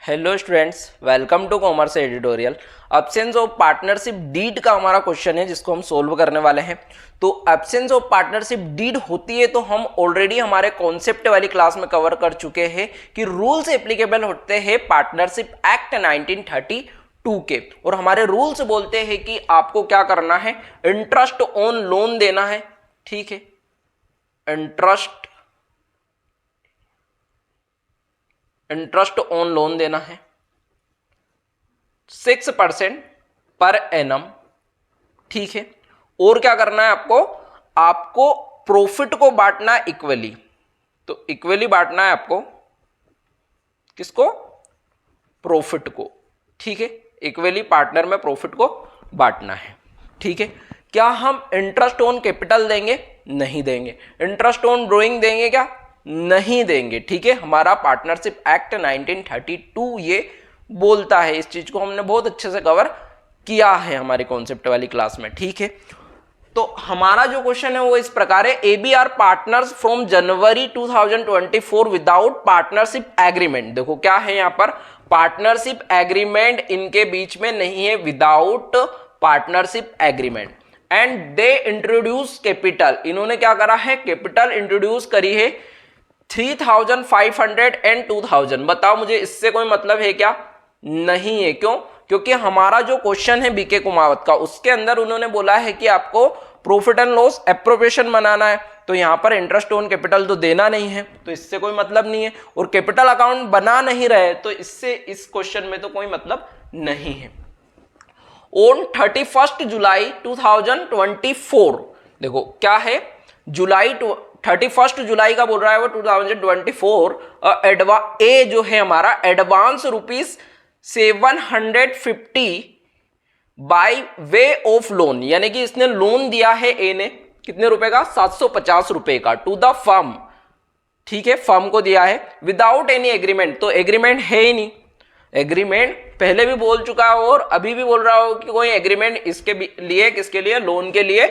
Hello students, welcome to commerce editorial. Absence of partnership deed का हमारा question है जिसको हम सोल्व करने वाले हैं। तो एब्सेंस ऑफ पार्टनरशिप डीड होती है तो हम ऑलरेडी हमारे कॉन्सेप्ट वाली क्लास में कवर कर चुके हैं कि रूल्स एप्लीकेबल होते हैं पार्टनरशिप एक्ट 1932 के। और हमारे रूल्स बोलते हैं कि आपको क्या करना है, इंटरेस्ट ऑन लोन देना है। ठीक है, इंटरेस्ट ऑन लोन देना है 6% पर एनम। ठीक है, और क्या करना है आपको प्रॉफिट को बांटना इक्वली। तो इक्वली बांटना है आपको, किसको? प्रॉफिट को। ठीक है, इक्वली पार्टनर में प्रॉफिट को बांटना है। ठीक है, क्या हम इंटरेस्ट ऑन कैपिटल देंगे? नहीं देंगे। इंटरेस्ट ऑन ड्रॉइंग देंगे क्या? नहीं देंगे। ठीक है, हमारा पार्टनरशिप एक्ट 1932 ये बोलता है। इस चीज को हमने बहुत अच्छे से कवर किया है हमारी कॉन्सेप्ट वाली क्लास में। ठीक है, तो हमारा जो क्वेश्चन है वो इस प्रकार है, एबीआर partners from January 2024 without partnership agreement. देखो क्या है यहाँ पर, पार्टनरशिप एग्रीमेंट इनके बीच में नहीं है, without partnership agreement. And they introduce capital, इन्होंने क्या करा है, कैपिटल इंट्रोड्यूस करी है 3,500 एंड 2,000। बताओ मुझे इससे कोई मतलब है क्या? नहीं है। क्यों? क्योंकि हमारा जो क्वेश्चन है बीके कुमावत का, उसके अंदर उन्होंने बोला है कि आपको प्रॉफिट एंड लॉस एप्रोप्रिएशन बनाना है। तो यहां पर इंटरेस्ट ऑन कैपिटल तो देना नहीं है, तो इससे कोई मतलब नहीं है। और कैपिटल अकाउंट बना नहीं रहे तो इससे इस क्वेश्चन में तो कोई मतलब नहीं है। ऑन 31 जुलाई 2024, देखो क्या है, 31 जुलाई का बोल रहा है वो 2024। ए जो है हमारा advance ₹750 by way of loan, यानी कि इसने लोन दिया है ए ने, कितने रुपए का? 750 रुपए का, टू द फर्म। ठीक है, फर्म को दिया है विदाउट एनी एग्रीमेंट। तो एग्रीमेंट है ही नहीं। एग्रीमेंट पहले भी बोल चुका है और अभी भी बोल रहा हो कि कोई एग्रीमेंट इसके लिए, किसके लिए? लोन के लिए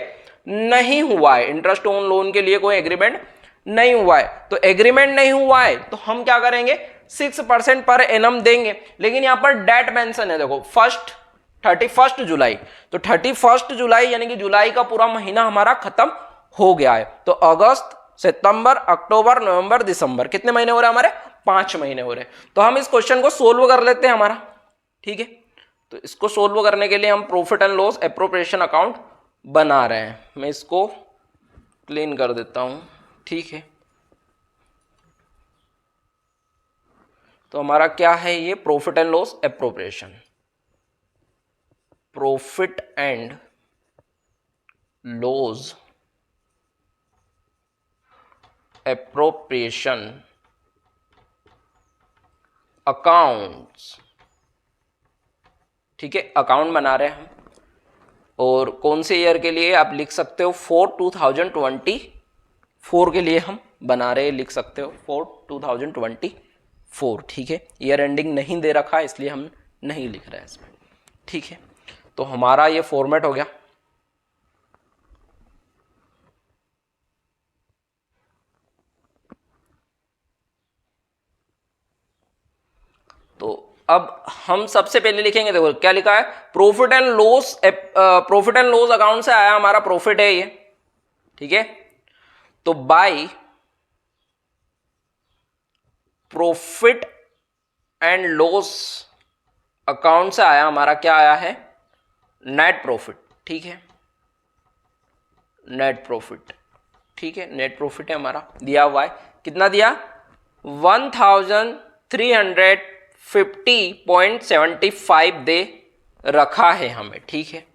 नहीं हुआ है। इंटरेस्ट ऑन लोन के लिए कोई एग्रीमेंट नहीं हुआ है। तो एग्रीमेंट नहीं हुआ है तो हम क्या करेंगे, 6% पर एनम देंगे। लेकिन यहां पर डेट मेंशन है, देखो 31 जुलाई। तो 31 जुलाई यानी कि जुलाई का पूरा महीना हमारा खत्म हो गया है। तो अगस्त, सितंबर, अक्टूबर, नवंबर, दिसंबर, कितने महीने हो रहे हैं हमारे? 5 महीने हो रहे हैं। तो हम इस क्वेश्चन को सोल्व कर लेते हैं हमारा। ठीक है, तो इसको सोल्व करने के लिए हम profit and loss appropriation account बना रहे हैं। मैं इसको क्लीन कर देता हूं। ठीक है, तो हमारा क्या है ये, profit and loss appropriation. Profit and loss appropriation accounts. ठीक है, अकाउंट बना रहे हैं हम। और कौन से ईयर के लिए आप लिख सकते हो? 2024 के लिए हम बना रहे हैं, लिख सकते हो 2024। ठीक है, ईयर एंडिंग नहीं दे रखा है इसलिए हम नहीं लिख रहे हैं इसमें। ठीक है, तो हमारा ये फॉर्मेट हो गया। तो अब हम सबसे पहले लिखेंगे, देखो क्या लिखा है, प्रॉफिट एंड लॉस अकाउंट से आया हमारा प्रॉफिट है ये। ठीक है, तो by profit and loss account से आया हमारा, क्या आया है? Net profit. ठीक है, नेट प्रॉफिट। ठीक है, नेट प्रॉफिट है हमारा, दिया हुआ है। कितना दिया? 1350.75 दे रखा है हमें। ठीक है,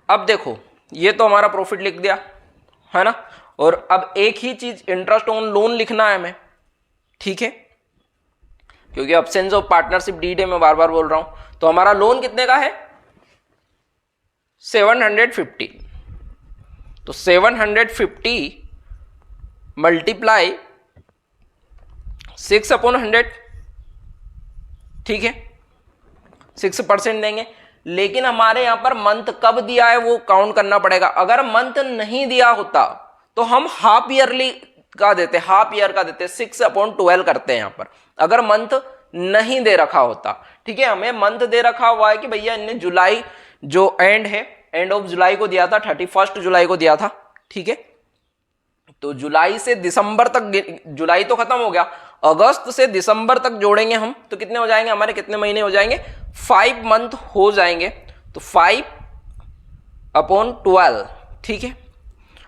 अब देखो ये तो हमारा प्रॉफिट लिख दिया है ना। और अब एक ही चीज, इंटरेस्ट ऑन लोन लिखना है हमें। ठीक है, क्योंकि एब्सेंस ऑफ पार्टनरशिप डीड है, मैं बार बार बोल रहा हूं। तो हमारा लोन कितने का है? 750। तो 750 मल्टीप्लाई 6/100। ठीक है, 6% देंगे। लेकिन हमारे यहां पर मंथ कब दिया है वो काउंट करना पड़ेगा। अगर मंथ नहीं दिया होता तो हम हाफ ईयरली का देते, हाफ ईयर का देते, 6/12 करते हैं यहां पर। अगर मंथ नहीं दे रखा होता, ठीक है, हमें मंथ दे रखा हुआ है कि भैया इनने जुलाई जो एंड है, एंड ऑफ जुलाई को दिया था, 31 जुलाई को दिया था, ठीक है, तो जुलाई से दिसंबर तक, जुलाई तो खत्म हो गया, अगस्त से दिसंबर तक जोड़ेंगे हम तो कितने हो जाएंगे हमारे, कितने महीने हो जाएंगे, 5 मंथ हो जाएंगे, तो 5/12, ठीक है।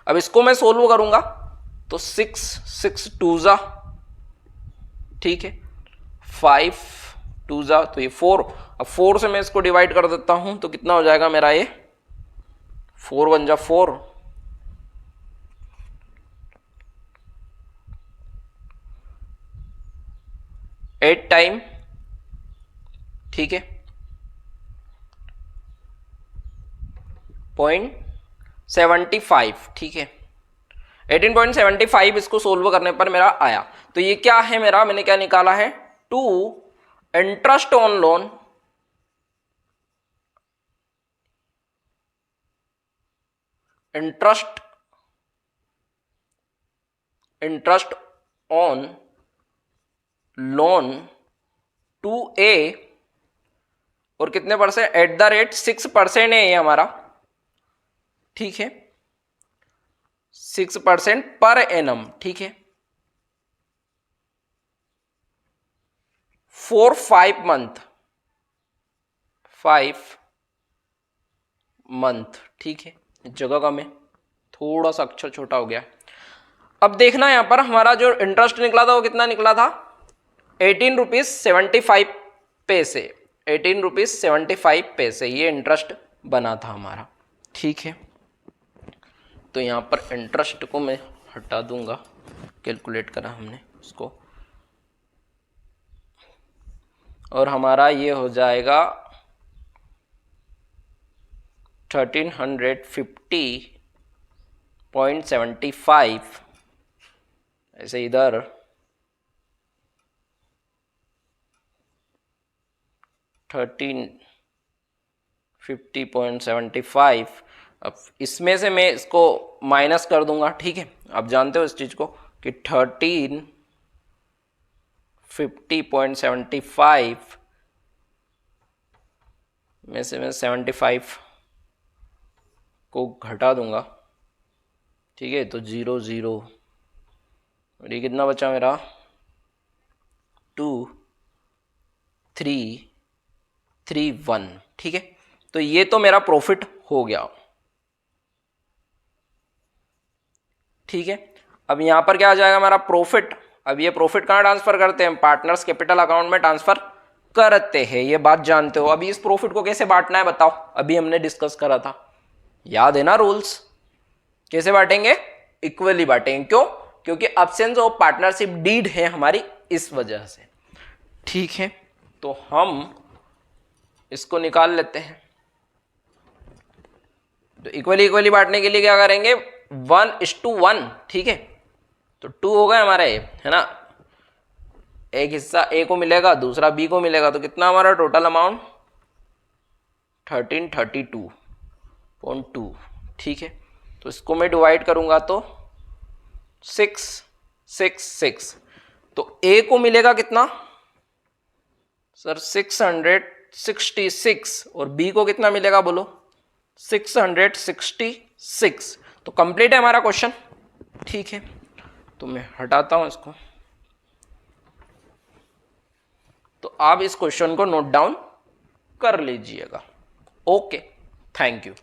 अब इसको मैं सोल्व करूंगा तो 6 2 जा, ठीक है, 5 2 जा, तो ये 4, अब 4 से मैं इसको डिवाइड कर देता हूं तो कितना हो जाएगा मेरा ये, 4 1 जा 4, 8 टाइम, ठीक है, 0.75, ठीक है, 18.75 इसको सोल्व करने पर मेरा आया। तो ये क्या है मेरा, मैंने क्या निकाला है, 2 interest on loan, interest on loan to A, और कितने परसेंट, एट द रेट 6% है ये हमारा, ठीक है, 6% पर एनम, ठीक है, फॉर 5 मंथ, 5 मंथ, ठीक है, इस जगह का मैं थोड़ा सा अक्षर छोटा हो गया। अब देखना यहां पर हमारा जो इंटरेस्ट निकला था वो कितना निकला था, 18.75 रुपीज, 18.75 रुपीज ये इंटरेस्ट बना था हमारा, ठीक है। तो यहां पर इंटरेस्ट को मैं हटा दूंगा, कैलकुलेट करा हमने उसको, और हमारा ये हो जाएगा 1350.75, ऐसे इधर 1350.75, अब इसमें से मैं इसको माइनस कर दूंगा, ठीक है, आप जानते हो इस चीज को कि 1350.75 में से मैं 75 को घटा दूंगा, ठीक है, तो 0 0, और ये कितना बचा मेरा, 2 3 3 1, ठीक है। तो ये तो मेरा प्रॉफिट हो गया, ठीक है। अब यहां पर क्या आ जाएगा हमारा प्रॉफिट, अब ये प्रॉफिट कहां ट्रांसफर करते हैं, पार्टनर्स कैपिटल अकाउंट में ट्रांसफर करते हैं, ये बात जानते हो। अभी इस प्रॉफिट को कैसे बांटना है बताओ, अभी हमने डिस्कस करा था, याद है ना रूल्स, कैसे बांटेंगे, इक्वली बांटेंगे, क्यों, क्योंकि एब्सेंस ऑफ पार्टनरशिप डीड है हमारी इस वजह से, ठीक है। तो हम इसको निकाल लेते हैं, तो इक्वली इक्वली बांटने के लिए क्या करेंगे, 1:1, ठीक है, तो 2 हो गए हमारे, है ना, एक हिस्सा ए को मिलेगा, दूसरा बी को मिलेगा, तो कितना हमारा टोटल अमाउंट 1332.2, ठीक है। तो इसको मैं डिवाइड करूंगा तो 6 6 6, तो ए को मिलेगा कितना सर 666, और बी को कितना मिलेगा बोलो 666। तो कंप्लीट है हमारा क्वेश्चन, ठीक है। तो मैं हटाता हूं इसको, तो आप इस क्वेश्चन को नोट डाउन कर लीजिएगा। Okay, thank you.